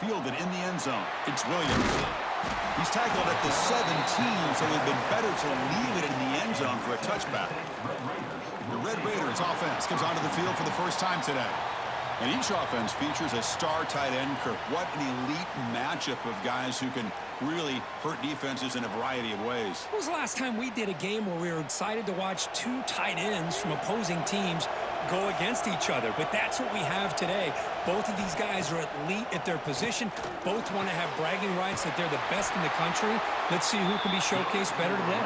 Fielded in the end zone. It's Williams. He's tackled at the 17, so it would have been better to leave it in the end zone for a touchback. The Red Raiders offense comes onto the field for the first time today. And each offense features a star tight end, Kirk. What an elite matchup of guys who can really hurt defenses in a variety of ways. When was the last time we did a game where we were excited to watch two tight ends from opposing teams go against each other? But that's what we have today. Both of these guys are elite at their position. Both want to have bragging rights that they're the best in the country. Let's see who can be showcased better today.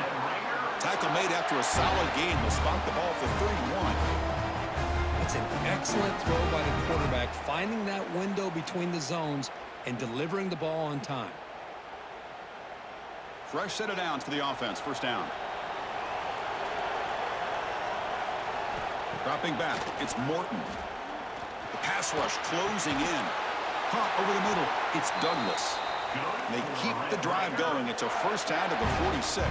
Tackle made after a solid gain. Will spot the ball for 31. That's an excellent throw by the quarterback, finding that window between the zones and delivering the ball on time. Fresh set of downs for the offense. First down. Dropping back, it's Morton. The pass rush closing in. Hunt over the middle. It's Douglas. They keep the drive going. It's a first down to the 46.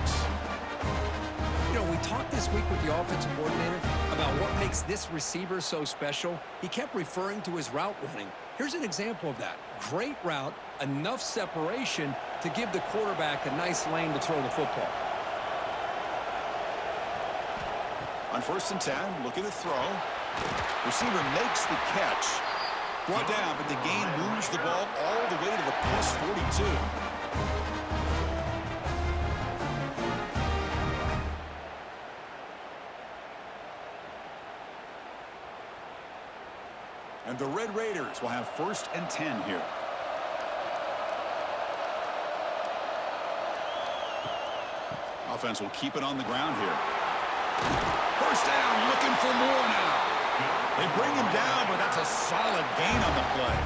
You know, we talked this week with the offensive coordinator about what makes this receiver so special. He kept referring to his route running. Here's an example of that. Great route, enough separation to give the quarterback a nice lane to throw the football. On 1st and 10, looking to throw. Receiver makes the catch. Brought down, but the gain moves the ball all the way to the plus 42. And the Red Raiders will have 1st and 10 here. Offense will keep it on the ground here. First down, looking for more now. They bring him down, but that's a solid gain on the play.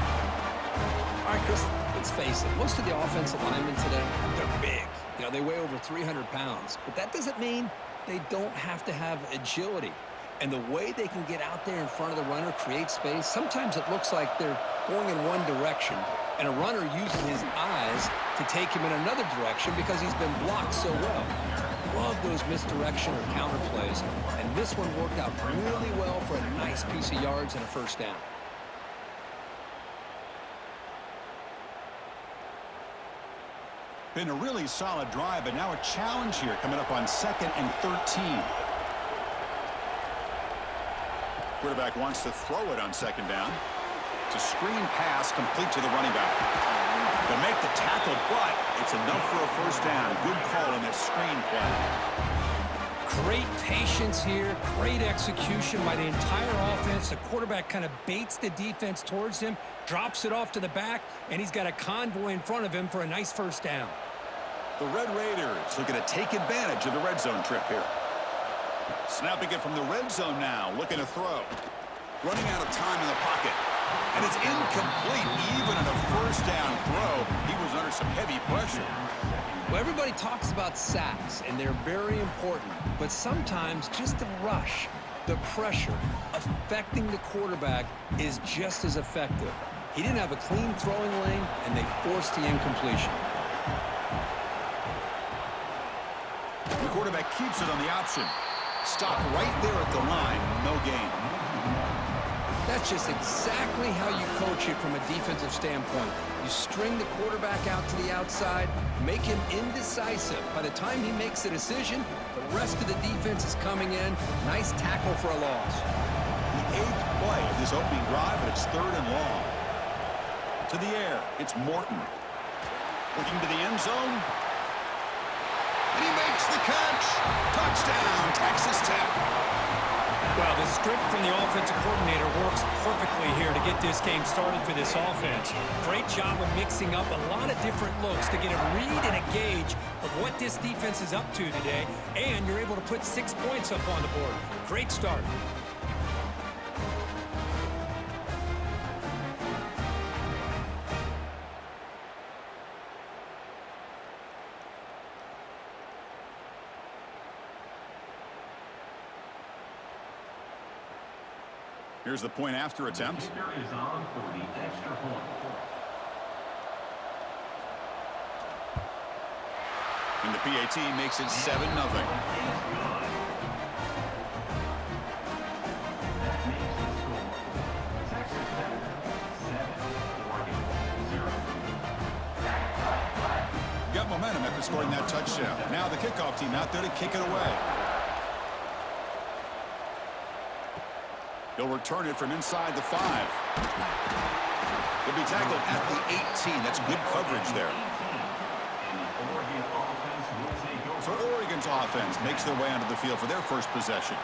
All right, Chris, let's face it. Most of the offensive linemen today, they're big. You know, they weigh over 300 pounds. But that doesn't mean they don't have to have agility. And the way they can get out there in front of the runner, create space, sometimes it looks like they're going in one direction, and a runner uses his eyes to take him in another direction because he's been blocked so well. Love those misdirection or counter plays, and this one worked out really well for a nice piece of yards and a first down. Been a really solid drive, but now a challenge here coming up on 2nd and 13. Quarterback wants to throw it on 2nd down. It's a screen pass complete to the running back. They'll make the tackle, but it's enough for a first down. Good call on that screen play. Great patience here, great execution by the entire offense. The quarterback kind of baits the defense towards him, drops it off to the back, and he's got a convoy in front of him for a nice first down. The Red Raiders looking to take advantage of the red zone trip here. Snapping it from the red zone now, looking to throw. Running out of time in the pocket. And it's incomplete. Even on a first down throw, he was under some heavy pressure. Well, everybody talks about sacks, and they're very important. But sometimes just the rush, the pressure, affecting the quarterback is just as effective. He didn't have a clean throwing lane, and they forced the incompletion. The quarterback keeps it on the option. Stop right there at the line. No gain. That's just exactly how you coach it from a defensive standpoint. You string the quarterback out to the outside, make him indecisive. By the time he makes a decision, the rest of the defense is coming in. Nice tackle for a loss. The 8th play of this opening drive, but it's 3rd and long. To the air, it's Morton. Looking to the end zone. And he makes the catch. Touchdown, Texas Tech. Well, the script from the offensive coordinator works perfectly here to get this game started for this offense. Great job of mixing up a lot of different looks to get a read and a gauge of what this defense is up to today, and you're able to put 6 points up on the board. Great start. Here's the point after attempt. Is on for the extra point. And the PAT makes it 7-0. That makes the score Texas Tech 7, Oregon 0. momentum after scoring that touchdown. Now the kickoff team out there to kick it away. He'll return it from inside the 5. He'll be tackled at the 18. That's good coverage there. So Oregon's offense makes their way onto the field for their first possession.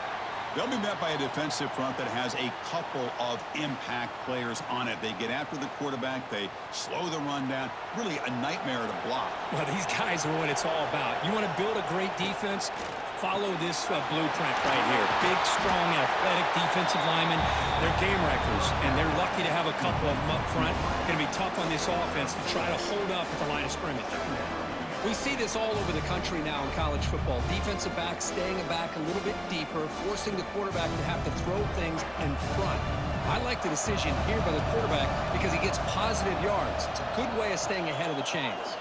They'll be met by a defensive front that has a couple of impact players on it. They get after the quarterback. They slow the run down. Really a nightmare to block. Well, these guys are what it's all about. You want to build a great defense? Follow this blueprint right here. Big, strong, athletic defensive linemen. They're game wreckers, and they're lucky to have a couple of them up front. Going to be tough on this offense to try to hold up at the line of scrimmage. We see this all over the country now in college football. Defensive backs staying back a little bit deeper, forcing the quarterback to have to throw things in front. I like the decision here by the quarterback because he gets positive yards. It's a good way of staying ahead of the chains.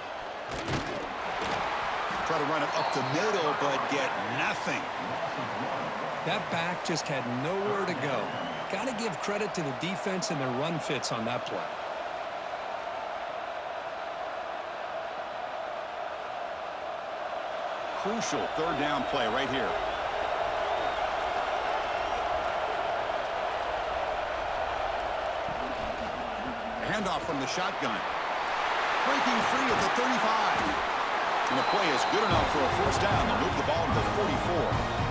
Try to run it up the middle, but get nothing. That back just had nowhere to go. Got to give credit to the defense and their run fits on that play. Crucial third down play right here. Handoff from the shotgun. Breaking free at the 35. And the play is good enough for a first down. They'll move the ball to the 44.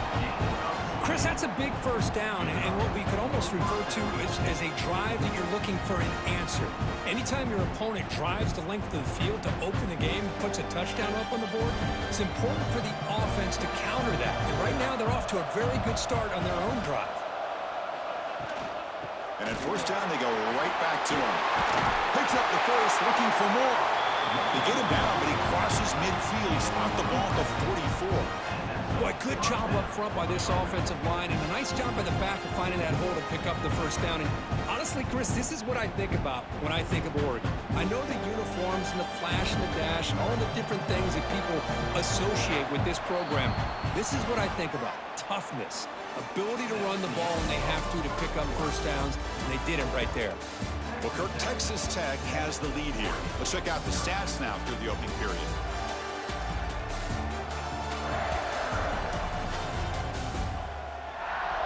Chris, that's a big first down, and what we could almost refer to as a drive that you're looking for an answer. Anytime your opponent drives the length of the field to open the game, puts a touchdown up on the board, it's important for the offense to counter that. And right now, they're off to a very good start on their own drive. And at first down, they go right back to him. Picks up the first, looking for more. They get him down, but he crosses midfield. He's off the ball at the 44. Boy, good job up front by this offensive line, and a nice job by the back of finding that hole to pick up the first down. And honestly, Chris, this is what I think about when I think of Oregon. I know the uniforms and the flash and the dash and all the different things that people associate with this program. This is what I think about. Toughness, ability to run the ball when they have to pick up first downs, and they did it right there. Well, Kirk, Texas Tech has the lead here. Let's check out the stats now through the opening period.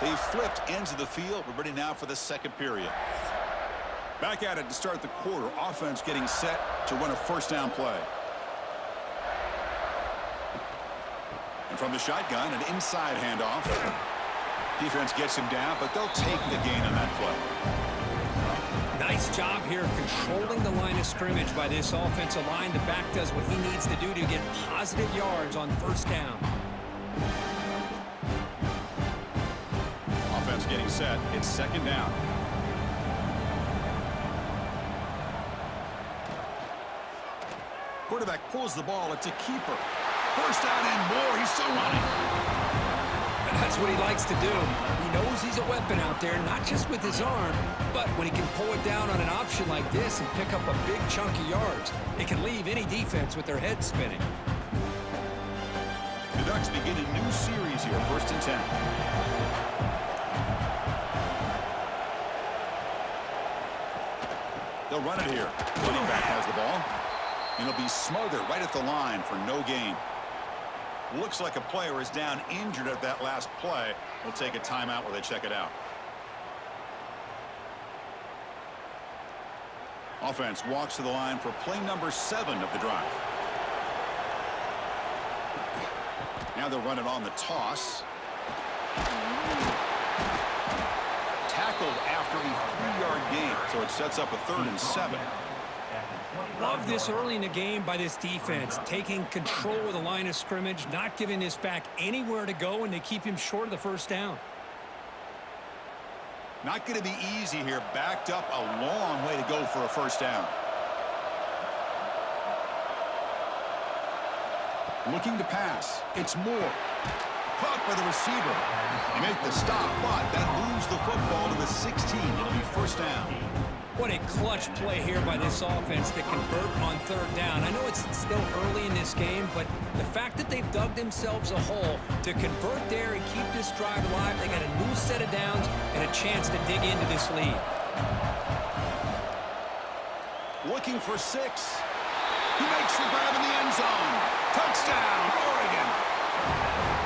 They've flipped ends of the field. We're ready now for the second period. Back at it to start the quarter. Offense getting set to run a first down play. And from the shotgun, an inside handoff. Defense gets him down, but they'll take the gain on that play. Nice job here of controlling the line of scrimmage by this offensive line. The back does what he needs to do to get positive yards on first down. Offense getting set. It's second down. Quarterback pulls the ball. It's a keeper. First down and more. He's still running. And that's what he likes to do. He knows he's a weapon out there, not just with his arm, but when he can pull it down on an option like this and pick up a big chunk of yards, it can leave any defense with their head spinning. The Ducks begin a new series here, 1st and 10. They'll run it here. Running back has the ball. And he'll be smothered right at the line for no gain. Looks like a player is down injured at that last play. We'll take a timeout while they check it out. Offense walks to the line for play number 7 of the drive. Now they'll run it on the toss. Tackled after a 3-yard gain, so it sets up a 3rd and 7. Love this early in the game by this defense, taking control of the line of scrimmage, not giving this back anywhere to go, and they keep him short of the first down. Not going to be easy here. Backed up a long way to go for a first down. Looking to pass. It's Moore. Caught by the receiver. They make the stop, but that moves the football to the 16. It'll be first down. What a clutch play here by this offense to convert on 3rd down. I know it's still early in this game, but the fact that they've dug themselves a hole to convert there and keep this drive alive, they got a new set of downs and a chance to dig into this lead. Looking for 6. He makes the grab in the end zone. Touchdown, Oregon.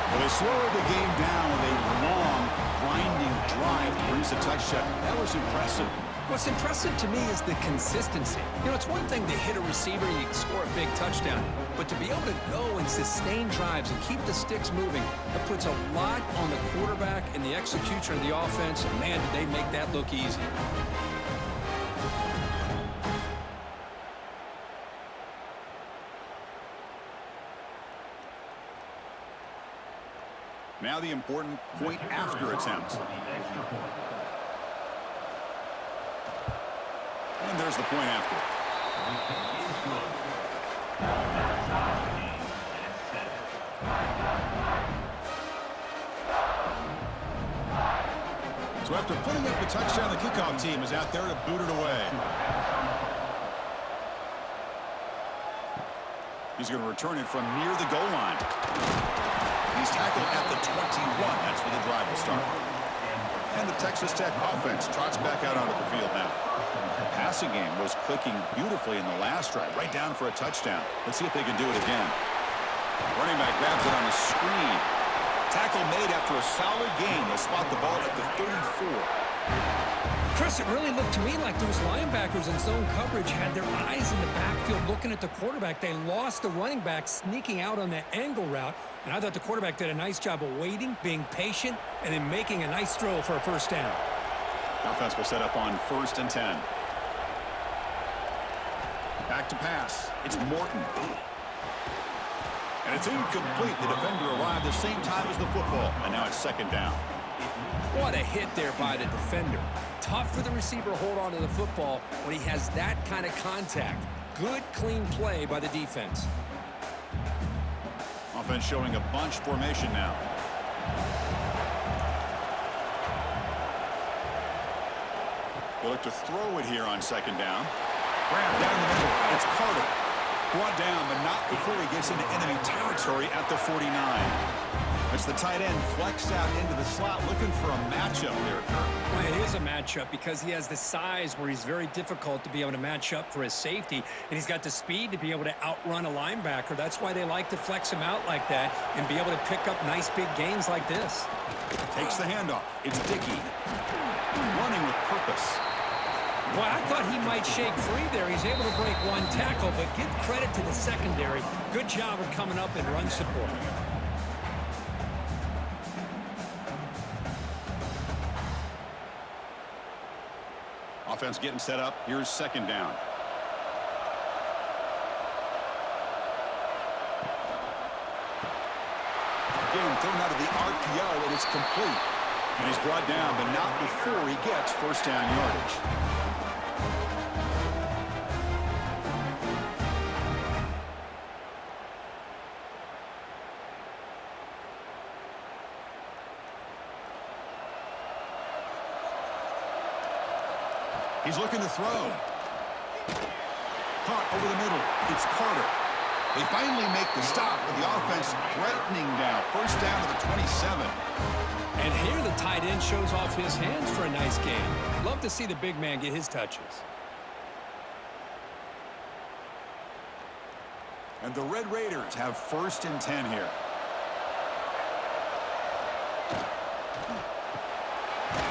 Well, they slowed the game down with a long, grinding drive to produce a touchdown. That was impressive. What's impressive to me is the consistency. You know, it's one thing to hit a receiver and you can score a big touchdown, but to be able to go and sustain drives and keep the sticks moving, that puts a lot on the quarterback and the execution of the offense, and man, did they make that look easy. Now the important point after attempt. And there's the point after. So after putting up the touchdown, the kickoff team is out there to boot it away. He's going to return it from near the goal line. He's tackled at the 21. That's where the drive will start. And the Texas Tech offense trots back out onto the field now. The passing game was clicking beautifully in the last drive, right down for a touchdown. Let's see if they can do it again. Running back grabs it on the screen. Tackle made after a solid gain. They'll spot the ball at the 34. Chris, it really looked to me like those linebackers in zone coverage had their eyes in the backfield looking at the quarterback. They lost the running back sneaking out on that angle route, and I thought the quarterback did a nice job of waiting, being patient, and then making a nice throw for a first down. Offense will set up on 1st and 10. Back to pass. It's Morton. And it's incomplete. The defender arrived the same time as the football, and now it's 2nd down. What a hit there by the defender. Tough for the receiver to hold on to the football when he has that kind of contact. Good, clean play by the defense. Offense showing a bunch formation now. They look to throw it here on 2nd down. Grab down the middle. It's Carter. Brought down, but not before he gets into enemy territory at the 49. As the tight end flexed out into the slot, looking for a matchup there, Kirk. Well, it is a matchup because he has the size where he's very difficult to be able to match up for his safety, and he's got the speed to be able to outrun a linebacker. That's why they like to flex him out like that and be able to pick up nice big gains like this. Takes the handoff. It's Dickey. Running with purpose. Well, I thought he might shake free there. He's able to break one tackle, but give credit to the secondary. Good job of coming up and run support. Offense getting set up. Here's 2nd down. Again, thrown out of the RPO, and it's complete. And he's brought down, but not before he gets 1st down yardage. He's looking to throw. Caught over the middle. It's Carter. They finally make the stop with the offense threatening now. 1st down to the 27. And here the tight end shows off his hands for a nice gain. Love to see the big man get his touches. And the Red Raiders have 1st and 10 here.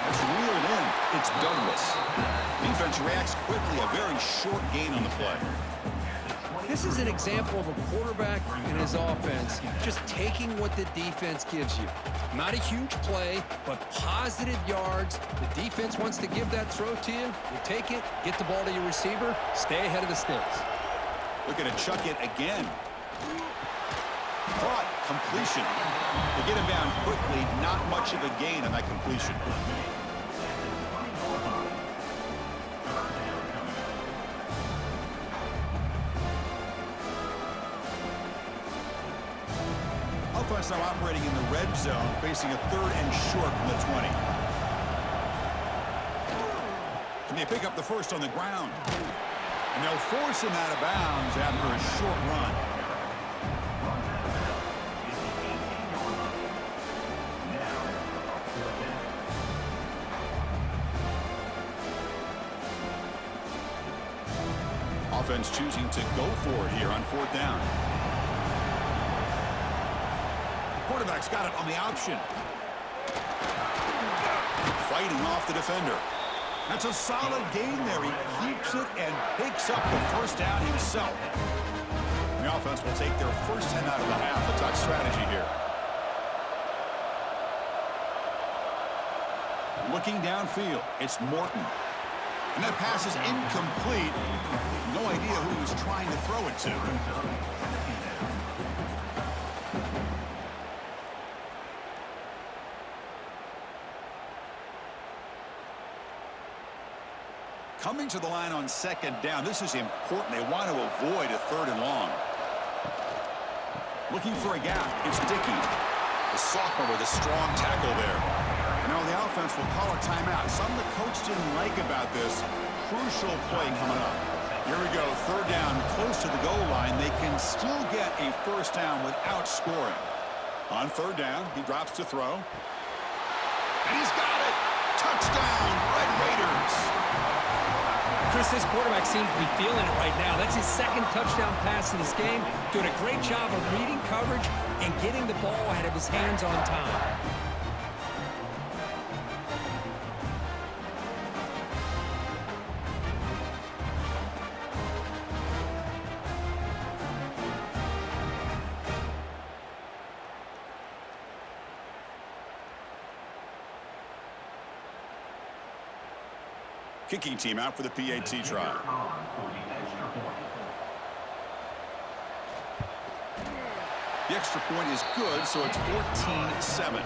It's reeled in. It's Douglas. Defense reacts quickly. A very short gain on the play. This is an example of a quarterback and his offense just taking what the defense gives you. Not a huge play, but positive yards. The defense wants to give that throw to you. You take it, get the ball to your receiver, stay ahead of the sticks. Looking to chuck it again. Caught. Completion. They get him down quickly. Not much of a gain on that completion. Offense now operating in the red zone, facing a 3rd and short from the 20. Can they pick up the 1st on the ground? And they'll force him out of bounds after a short run. Offense choosing to go for it here on 4th down. Quarterback's got it on the option. Fighting off the defender. That's a solid gain there. He keeps it and picks up the first down himself. The offense will take their first 10 out of the half. The touch strategy here. Looking downfield, it's Morton. And that pass is incomplete. No idea who he was trying to throw it to. Coming to the line on second down. This is important. They want to avoid a 3rd and long. Looking for a gap. It's Dickey. The sophomore with a strong tackle there. And now the offense will call a timeout. Something the coach didn't like about this. Crucial play coming up. Here we go. 3rd down, close to the goal line. They can still get a first down without scoring. On 3rd down, he drops to throw. And he's got it. Touchdown, Red Raiders. Chris, this quarterback seems to be feeling it right now. That's his 2nd touchdown pass in this game. Doing a great job of reading coverage and getting the ball out of his hands on time. Kicking team out for the PAT try. The extra point is good, so it's 14-7.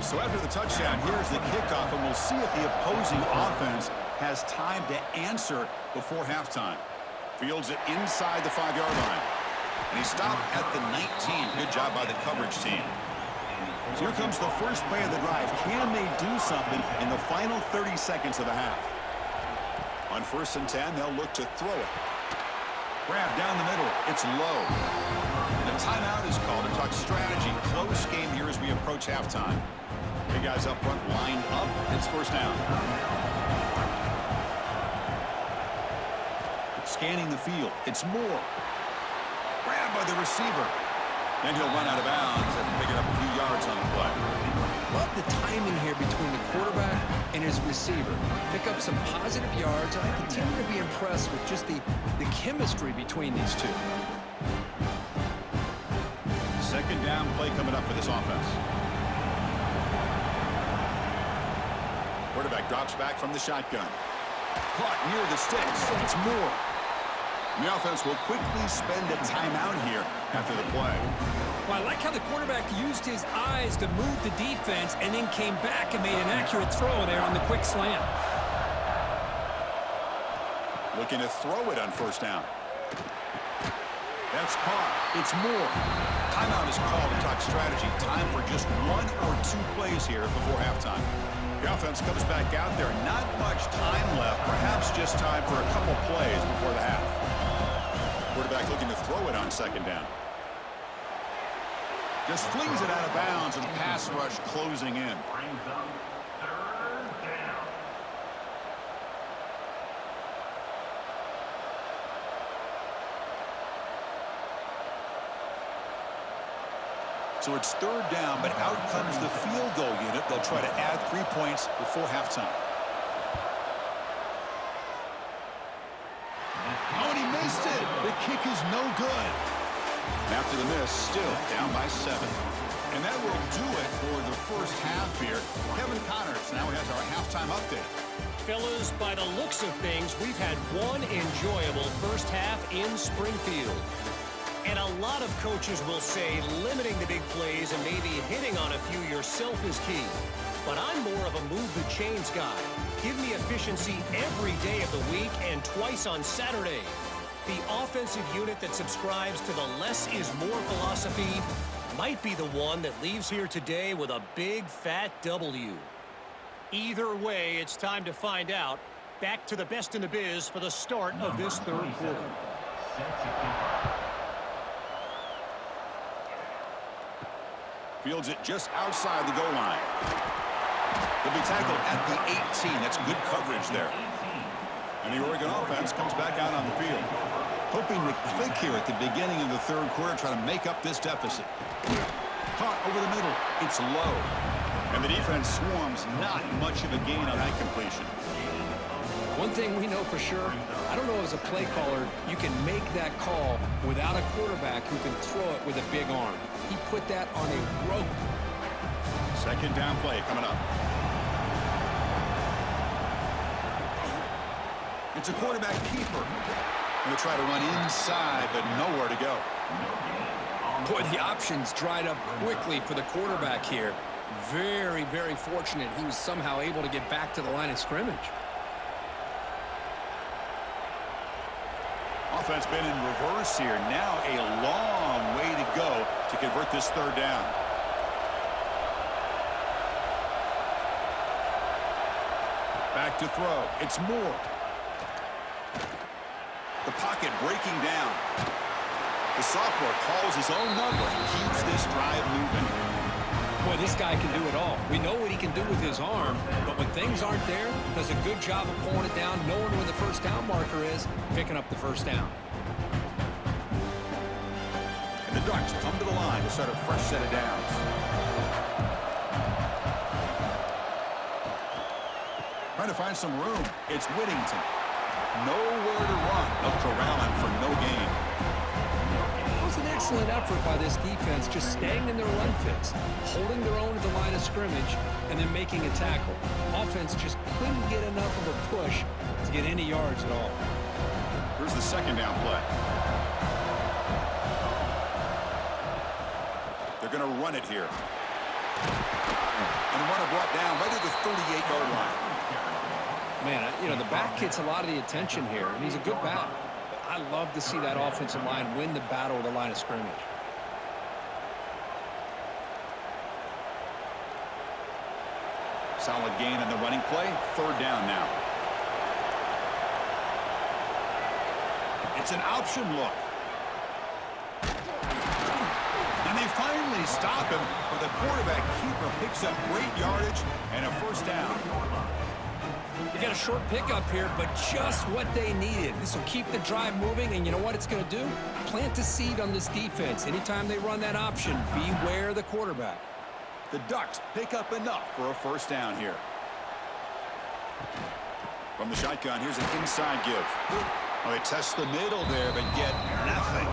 So after the touchdown, here's the kickoff, and we'll see if the opposing offense has time to answer before halftime. Fields it inside the 5-yard line. And he stopped at the 19. Good job by the coverage team. So here comes the first play of the drive. Can they do something in the final 30 seconds of the half? On 1st and 10, they'll look to throw it. Grab down the middle. It's low. The timeout is called to talk strategy. Close game here as we approach halftime. The guys up front lined up. It's first down. Scanning the field. It's Moore. Grabbed by the receiver. Then he'll run out of bounds after picking up a few yards on the play. Love the timing here between the quarterback and his receiver. Pick up some positive yards, and I continue to be impressed with just the chemistry between these two. 2nd down play coming up for this offense. Quarterback drops back from the shotgun. Caught near the sticks. It's Moore. The offense will quickly spend a timeout here after the play. Well, I like how the quarterback used his eyes to move the defense and then came back and made an accurate throw there on the quick slant. Looking to throw it on 1st down. That's caught. It's Moore. Timeout is called to talk strategy. Time for just 1 or 2 plays here before halftime. The offense comes back out there. Not much time left. Perhaps just time for a couple plays before the half. Quarterback looking to throw it on 2nd down. Just flings it out of bounds, and pass rush closing in. Brings up 3rd down. So it's 3rd down, but out comes the field goal unit. They'll try to add 3 points before halftime. Oh, and he missed it. The kick is no good. After the miss, still down by 7. And that will do it for the first half here. Kevin Connors now has our halftime update. Fellas, by the looks of things, we've had one enjoyable first half in Springfield. And a lot of coaches will say limiting the big plays and maybe hitting on a few yourself is key. But I'm more of a move the chains guy. Give me efficiency every day of the week and twice on Saturday. The offensive unit that subscribes to the less is more philosophy might be the one that leaves here today with a big fat W. Either way, it's time to find out. Back to the best in the biz for the start of this 3rd quarter. Fields it just outside the goal line. He'll be tackled at the 18. That's good coverage there. And the Oregon offense comes back out on the field. Hoping to click here at the beginning of the third quarter, try to make up this deficit. Caught over the middle. It's low. And the defense swarms. Not much of a gain on that completion. One thing we know for sure, I don't know as a play caller, you can make that call without a quarterback who can throw it with a big arm. He put that on a rope. Second down play coming up. It's a quarterback keeper. Going to try to run inside, but nowhere to go. Boy, the options dried up quickly for the quarterback here. Very, very fortunate he was somehow able to get back to the line of scrimmage. Offense been in reverse here. Now a long way to go to convert this third down. Back to throw. It's Moore. The pocket breaking down. The sophomore calls his own number and keeps this drive moving. Boy, this guy can do it all. We know what he can do with his arm, but when things aren't there, does a good job of pulling it down, knowing where the first down marker is, picking up the first down. And the Ducks come to the line to start a fresh set of downs. Trying to find some room. It's Whittington. Nowhere to run. They'll corral him for no gain. It was an excellent effort by this defense, just staying in their run fits, holding their own at the line of scrimmage, and then making a tackle. Offense just couldn't get enough of a push to get any yards at all. Here's the second down play. They're going to run it here. And runner brought down right at the 38-yard line. Man, you know, the back gets a lot of the attention here, and he's a good back. I love to see that offensive line win the battle of the line of scrimmage. Solid gain in the running play. Third down now. It's an option look. And they finally stop him, but the quarterback keeper picks up great yardage and a first down. They got a short pickup here, but just what they needed. This will keep the drive moving, and you know what it's going to do? Plant a seed on this defense. Anytime they run that option, beware the quarterback. The Ducks pick up enough for a first down here. From the shotgun, here's an inside give. Well, they test the middle there, but get nothing.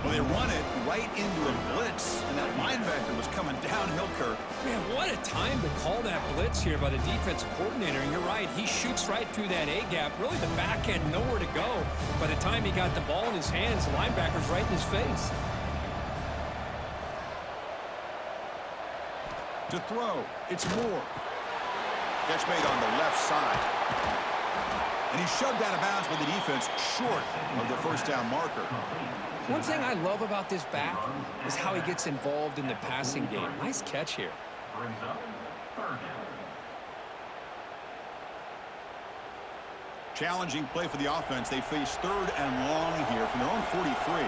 Well, they run it right into a blitz, and that linebacker was coming downhill, Kirk. Man, what a time to call that blitz here by the defensive coordinator. And you're right, he shoots right through that A-gap. Really, the back end nowhere to go. By the time he got the ball in his hands, the linebacker's right in his face. To throw, it's Moore. Catch made on the left side. And he's shoved out of bounds by the defense short of the first down marker. One thing I love about this back is how he gets involved in the passing game. Nice catch here. Challenging play for the offense. They face third and long here from their own 43.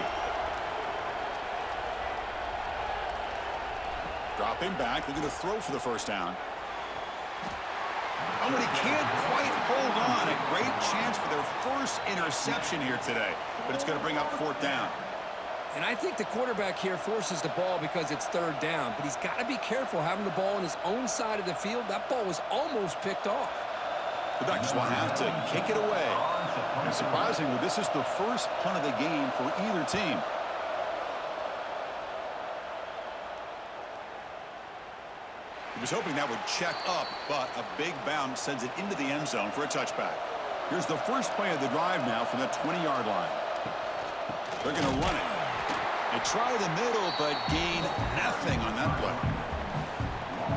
Dropping back, looking to throw for the first down. Oh, but he can't quite hold on. A great chance for their first interception here today. But it's going to bring up fourth down. And I think the quarterback here forces the ball because it's third down. But he's got to be careful having the ball on his own side of the field. That ball was almost picked off. The Ducks will have to kick it away. And surprisingly, this is the first punt of the game for either team. He was hoping that would check up, but a big bounce sends it into the end zone for a touchback. Here's the first play of the drive now from the 20-yard line. They're going to run it. They try the middle, but gain nothing on that play.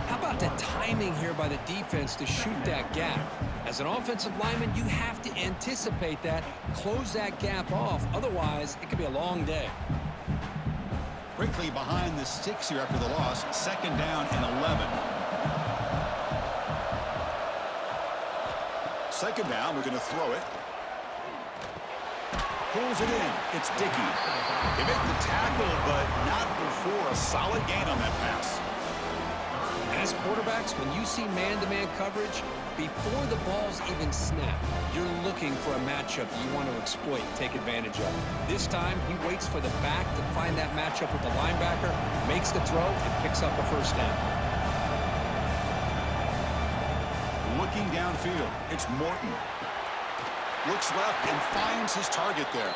How about the timing here by the defense to shoot that gap? As an offensive lineman, you have to anticipate that, close that gap off. Otherwise, it could be a long day. Quickly behind the sticks here after the loss. Second down and 11. Second down, we're going to throw it. Pulls it in. It's Dickey. They make the tackle, but not before a solid gain on that pass. As quarterbacks, when you see man-to-man coverage, Before the ball's even snapped, you're looking for a matchup you want to exploit, take advantage of. This time, he waits for the back to find that matchup with the linebacker, makes the throw, and picks up a first down. Looking downfield, it's Morton. Looks left and finds his target there.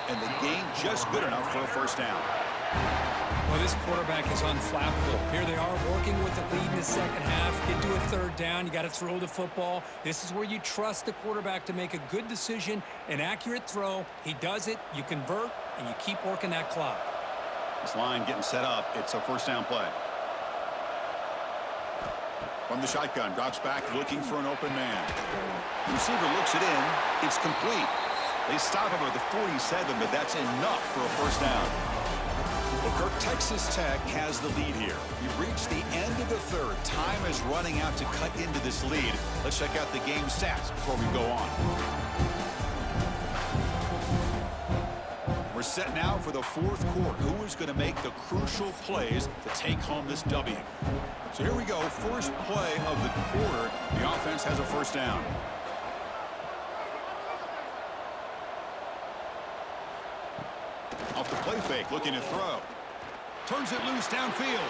And the gain just good enough for a first down. Well, this quarterback is unflappable. Here they are working with the lead in the second half. Get to a third down. You got to throw the football. This is where you trust the quarterback to make a good decision, an accurate throw. He does it, you convert, and you keep working that clock. This line getting set up. It's a first down play. From the shotgun, drops back looking for an open man. The receiver looks it in. It's complete. They stop him at the 47, but that's enough for a first down. Well, Kirk, Texas Tech has the lead here. We've reached the end of the third. Time is running out to cut into this lead. Let's check out the game stats before we go on. We're set now for the fourth quarter. Who is going to make the crucial plays to take home this W? So here we go. First play of the quarter. The offense has a first down. Off the play fake, looking to throw. Turns it loose downfield.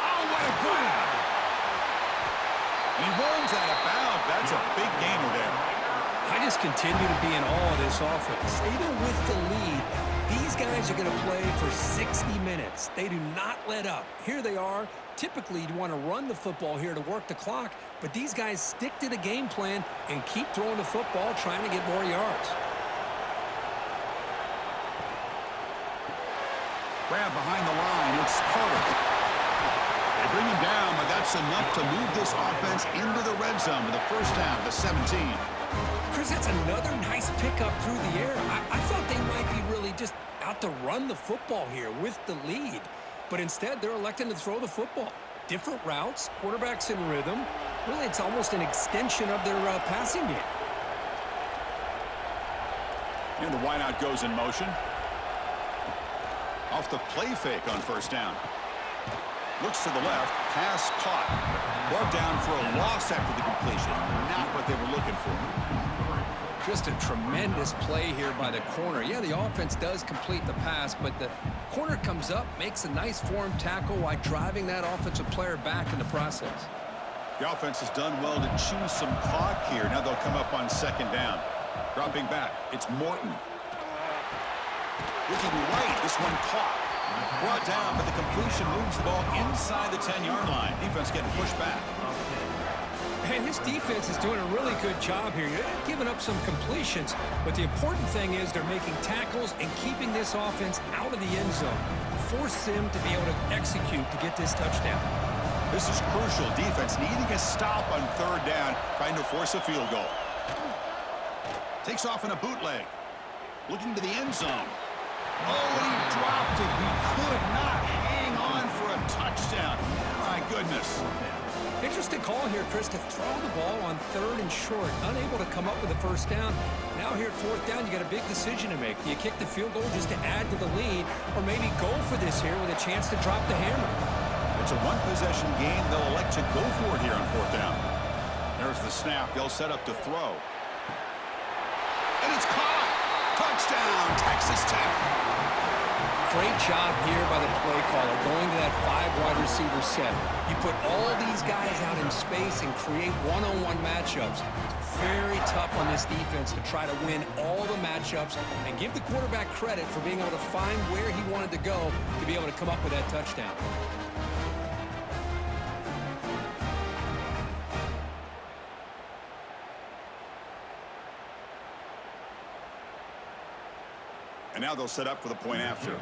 Oh, what a grab! And he runs out of bounds. That's a big gainer there. I just continue to be in awe of this offense. Even with the lead, these guys are going to play for 60 minutes. They do not let up. Here they are. Typically, you want to run the football here to work the clock, but these guys stick to the game plan and keep throwing the football, trying to get more yards. Grab behind the line. It's Carter. They bring him down, but that's enough to move this offense into the red zone with a first down to 17. Chris, that's another nice pickup through the air. I thought they might be really just out to run the football here with the lead. But instead, they're electing to throw the football. Different routes, quarterbacks in rhythm. Really, it's almost an extension of their passing game. And the wideout goes in motion. Off the play fake on first down. Looks to the left. Pass caught. Brought down for a loss after the completion. Not what they were looking for. Just a tremendous play here by the corner. Yeah, the offense does complete the pass, but the corner comes up, makes a nice form tackle while driving that offensive player back in the process. The offense has done well to chew some clock here. Now they'll come up on second down. Dropping back, it's Morton. Looking right, this one caught. Brought down, but the completion moves the ball inside the 10-yard line. Defense getting pushed back. And this defense is doing a really good job here. You're giving up some completions, but the important thing is they're making tackles and keeping this offense out of the end zone. Force them to be able to execute to get this touchdown. This is crucial. Defense needing a stop on third down, trying to force a field goal. Takes off in a bootleg. Looking to the end zone. Oh, and he dropped it. He could not hang on for a touchdown. My goodness. Interesting call here, Chris, to throw the ball on third and short. Unable to come up with a first down. Now here at fourth down, you got a big decision to make. Do you kick the field goal just to add to the lead, or maybe go for this here with a chance to drop the hammer? It's a one-possession game. They'll elect to go for it here on fourth down. There's the snap. They'll set up to throw. And it's caught. Touchdown, Texas Tech. Great job here by the play caller, going to that 5 wide receiver set. You put all these guys out in space and create one-on-one matchups. It's very tough on this defense to try to win all the matchups and give the quarterback credit for being able to find where he wanted to go to be able to come up with that touchdown. And now they'll set up for the point after.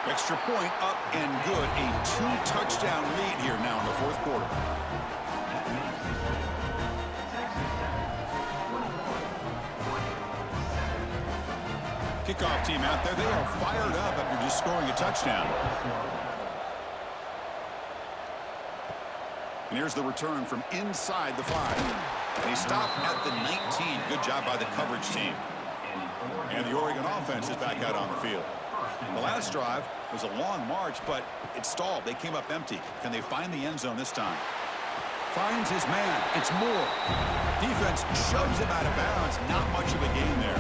Extra point up and good. A 2-touchdown lead here now in the fourth quarter. Kickoff team out there. They are fired up after just scoring a touchdown. And here's the return from inside the 5. They stop at the 19. Good job by the coverage team. And the Oregon offense is back out on the field. The last drive was a long march, but it stalled. They came up empty. Can they find the end zone this time? Finds his man. It's Moore. Defense shoves him out of bounds. Not much of a gain there.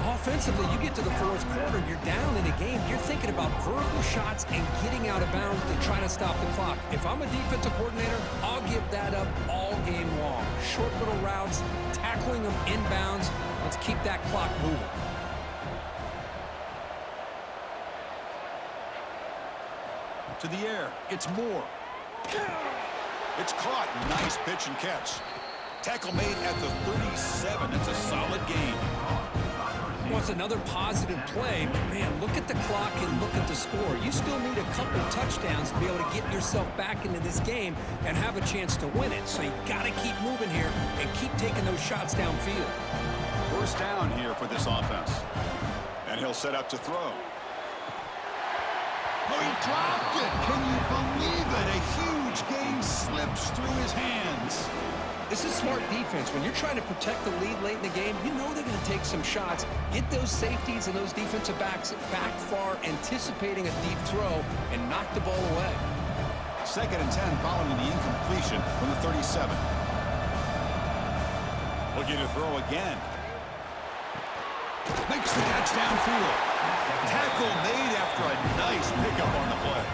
Offensively, you get to the fourth quarter, you're down in a game. You're thinking about vertical shots and getting out of bounds to try to stop the clock. If I'm a defensive coordinator, I'll give that up all game long. Short little routes, tackling them inbounds. Let's keep that clock moving. To the air. It's Moore. It's caught. Nice pitch and catch. Tackle made at the 37. That's a solid gain. Well, it's another positive play, but man, look at the clock and look at the score. You still need a couple touchdowns to be able to get yourself back into this game and have a chance to win it. So you got to keep moving here and keep taking those shots downfield. First down here for this offense. And he'll set up to throw. Oh, he dropped it. Can you believe it? A huge gain slips through his hands. This is smart defense. When you're trying to protect the lead late in the game, you know they're going to take some shots, get those safeties and those defensive backs back far, anticipating a deep throw, and knock the ball away. 2nd and 10 following the incompletion from the 37. Looking to throw again. Makes the catch downfield. Tackle made after a nice pickup on the play.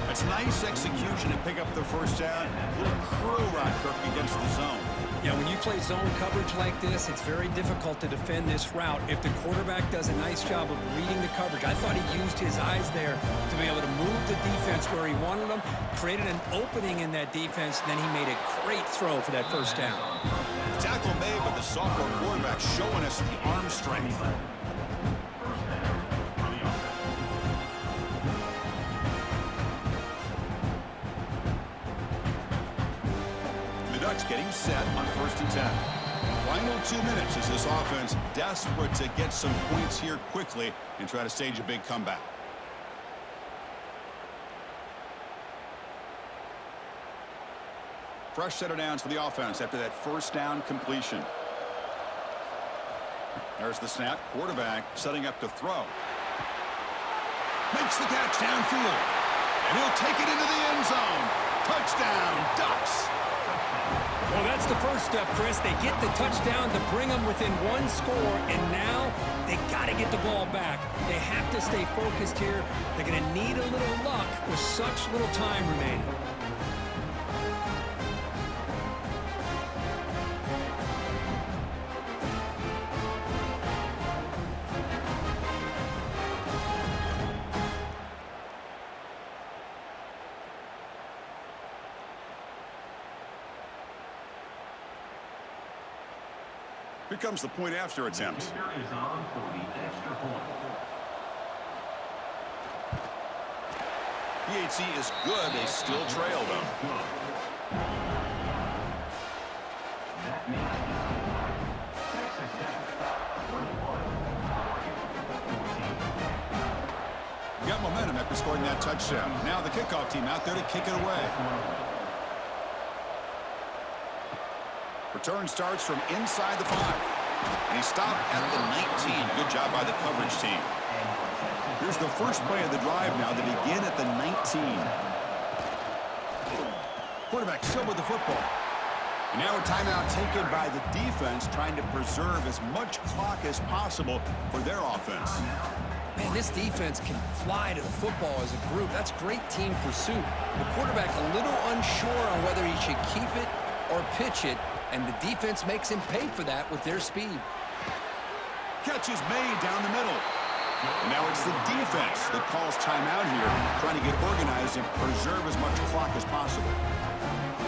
That's nice execution to pick up the first down. A little curl route, Kirk, against the zone. Yeah, when you play zone coverage like this, it's very difficult to defend this route. If the quarterback does a nice job of reading the coverage, I thought he used his eyes there to be able to move the defense where he wanted them, created an opening in that defense, then he made a great throw for that first down. Tackle made, but the sophomore quarterback showing us the arm strength. Getting set on 1st and 10. Final 2 minutes as this offense desperate to get some points here quickly and try to stage a big comeback. Fresh set of downs for the offense after that first down completion. There's the snap. Quarterback setting up to throw. Makes the catch downfield. And he'll take it into the end zone. Touchdown, Ducks. Well, that's the first step, Chris. They get the touchdown to bring them within one score, and now they got to get the ball back. They have to stay focused here. They're going to need a little luck with such little time remaining. Here comes the point after attempt. Kicker is on for the extra point. PHC is good. They still trail, though. That means Texas Tech 21. We got momentum after scoring that touchdown. Now the kickoff team out there to kick it away. Return starts from inside the 5. And he stopped at the 19. Good job by the coverage team. Here's the first play of the drive now. They begin at the 19. Quarterback still with the football. And now a timeout taken by the defense, trying to preserve as much clock as possible for their offense. Man, this defense can fly to the football as a group. That's great team pursuit. The quarterback a little unsure on whether he should keep it or pitch it, and the defense makes him pay for that with their speed. Catch is made down the middle. And now it's the defense that calls timeout here, trying to get organized and preserve as much clock as possible.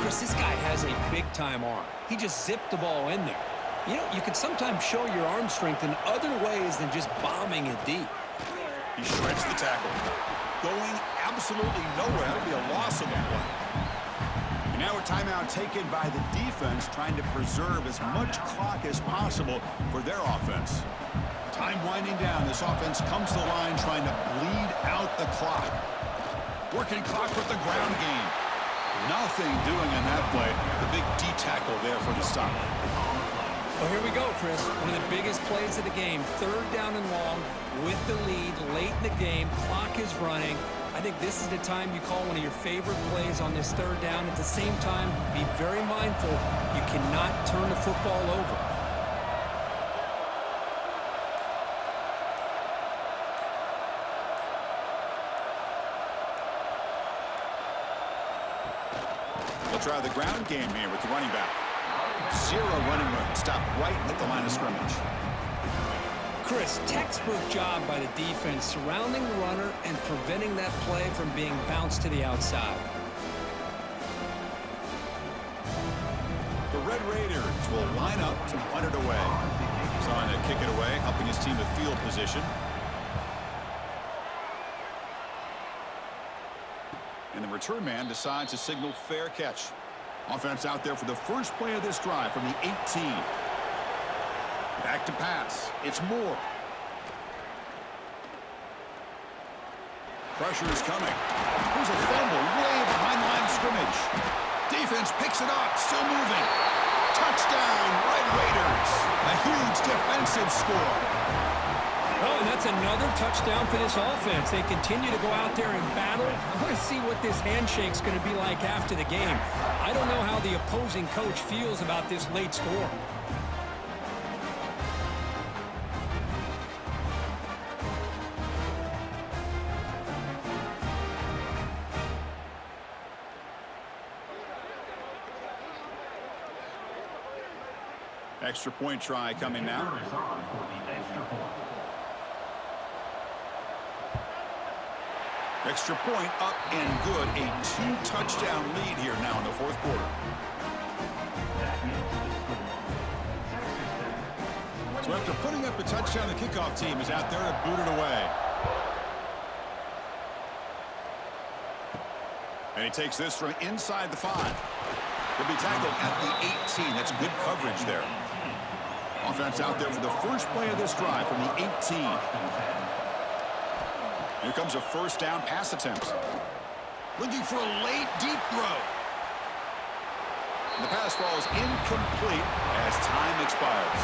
Chris, this guy has a big-time arm. He just zipped the ball in there. You know, you can sometimes show your arm strength in other ways than just bombing it deep. He shreds the tackle. Going absolutely nowhere. That'll be a loss of the play. And now a timeout taken by the defense, trying to preserve as much clock as possible for their offense. Time winding down. This offense comes to the line trying to bleed out the clock. Working clock with the ground game. Nothing doing on that play. The big D tackle there for the stop. Well, here we go, Chris. One of the biggest plays of the game. Third down and long with the lead late in the game. Clock is running. I think this is the time you call one of your favorite plays on this third down. At the same time, be very mindful. You cannot turn the football over. They'll try the ground game here with the running back. Zero running room. Stopped right at the line of scrimmage. Chris, textbook job by the defense surrounding the runner and preventing that play from being bounced to the outside. The Red Raiders will line up to punt it away. Trying to kick it away, helping his team with field position. And the return man decides to signal fair catch. Offense out there for the first play of this drive from the 18. Back to pass. It's Moore. Pressure is coming. There's a fumble way behind the line of scrimmage. Defense picks it up. Still moving. Touchdown, Red Raiders. A huge defensive score. Oh, and that's another touchdown for this offense. They continue to go out there and battle. I want to see what this handshake's going to be like after the game. I don't know how the opposing coach feels about this late score. Extra point try coming now. Runner is on for the extra point. Extra point up and good. A 2-touchdown lead here now in the fourth quarter. That makes the score. So after putting up a touchdown, the kickoff team is out there to boot it away. And he takes this from inside the 5. He'll be tackled at the 18. That's good coverage there. Offense out there for the first play of this drive from the 18. Here comes a first down pass attempt. Looking for a late, deep throw. The pass falls incomplete as time expires.